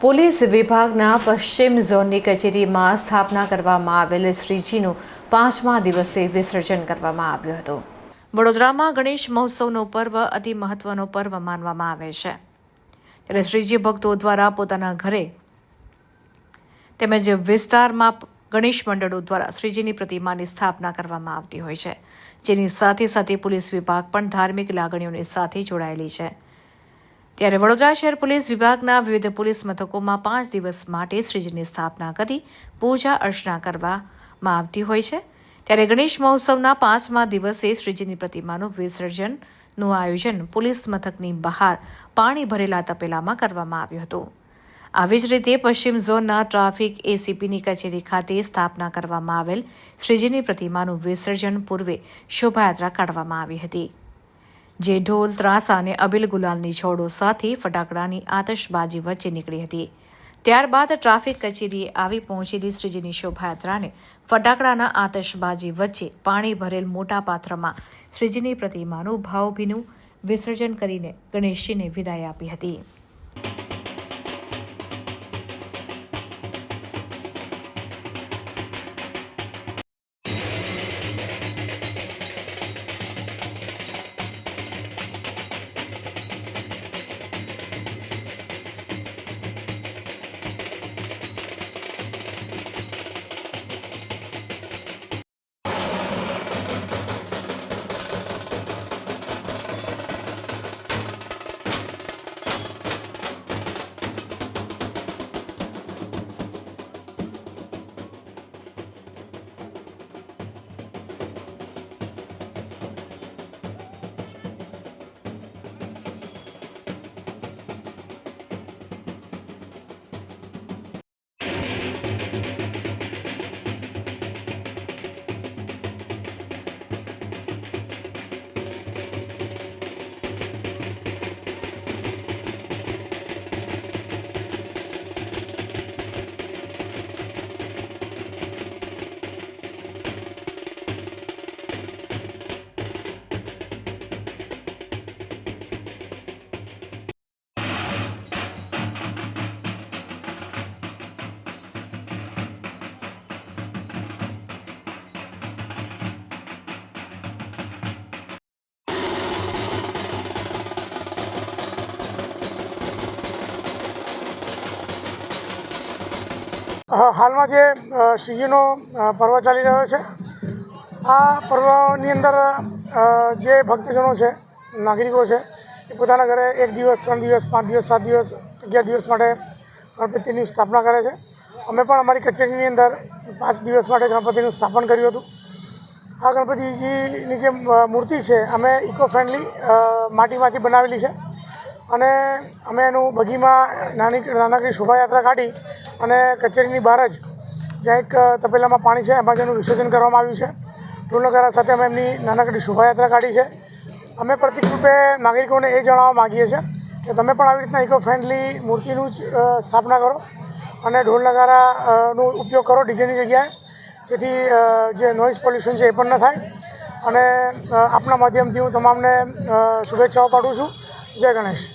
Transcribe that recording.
Police વિભાગના પશ્ચિમ ઝોનની કચેરીમાં સ્થાપના કરવામાં આવેલ શ્રીજીનું 5મા દિવસે વિસર્જન કરવામાં આવ્યું હતું। વડોદરામાં ગણેશ મહોત્સવનો પર્વ અતિ મહત્વનો પર્વ માનવામાં આવે છે, ત્યારે શ્રીજી ભક્તો દ્વારા પોતાના ઘરે તેમજ વિસ્તારમાં ગણેશ મંડળો દ્વારા શ્રીજીની પ્રતિમાની સ્થાપના કરવામાં આવતી હોય છે, જેની સાથે સાથે પોલીસ વિભાગ પણ ધાર્મિક લાગણીઓની સાથે જોડાયેલી છે। ત્યારે વડોદરા શહેર પોલીસ વિભાગના વિવિધ પોલીસ મથકોમાં 5 દિવસ માટે શ્રીજીની સ્થાપના કરી પૂજા અર્ચના કરવામાં આવતી હોય છે। ત્યારે ગણેશ મહોત્સવના 5મા દિવસે શ્રીજીની પ્રતિમાનું વિસર્જનનું આયોજન પોલીસ મથકની બહાર પાણી ભરેલા તપેલામાં કરવામાં આવ્યું હતું। આવી જ રીતે પશ્ચિમ ઝોનના ટ્રાફિક એસીપીની કચેરી ખાતે સ્થાપના કરવામાં આવેલ શ્રીજીની પ્રતિમાનું વિસર્જન પૂર્વે શોભાયાત્રા કાઢવામાં આવી હતી, જે ઢોલ, ત્રાસા અને અબીલ ગુલાલની છોડો સાથે ફટાકડાની આતશબાજી વચ્ચે નીકળી હતી। ત્યારબાદ ટ્રાફિક કચેરીએ આવી પહોંચેલી શ્રીજીની શોભાયાત્રાને ફટાકડાના આતશબાજી વચ્ચે પાણી ભરેલ મોટા પાત્રમાં શ્રીજીની પ્રતિમાનું ભાવભીનું વિસર્જન કરીને ગણેશજીને વિદાય આપી હતી। હાલમાં જે શ્રીજીનો પર્વ ચાલી રહ્યો છે, આ પર્વની અંદર જે ભક્તજનો છે, નાગરિકો છે, એ પોતાના ઘરે 1 દિવસ, 3 દિવસ, 5 દિવસ, 7 દિવસ, 11 દિવસ માટે ગણપતિની સ્થાપના કરે છે। અમે પણ અમારી કચેરીની અંદર 5 દિવસ માટે ગણપતિનું સ્થાપન કર્યું હતું। આ ગણપતિજીની જે મૂર્તિ છે, અમે ઇકો ફ્રેન્ડલી માટીમાંથી બનાવેલી છે અને અમે એનું બગીમાં નાનકડી શોભાયાત્રા કાઢી અને કચેરીની બહાર જ જ્યાં એક તપેલામાં પાણી છે એમાં જેનું વિસર્જન કરવામાં આવ્યું છે। ઢોલ-નગારા સાથે અમે એમની નાનકડી શોભાયાત્રા કાઢી છે। અમે પ્રતિકરૂપે નાગરિકોને એ જણાવવા માગીએ છીએ કે તમે પણ આવી રીતના ઇકો ફ્રેન્ડલી મૂર્તિનું જ સ્થાપના કરો અને ઢોલ-નગારાનો ઉપયોગ કરો ડીજેની જગ્યાએ, જેથી જે નોઇઝ પોલ્યુશન છે એ પણ ન થાય। અને આપના માધ્યમથી હું તમામને શુભેચ્છાઓ પાઠવું છું। જય ગણેશ।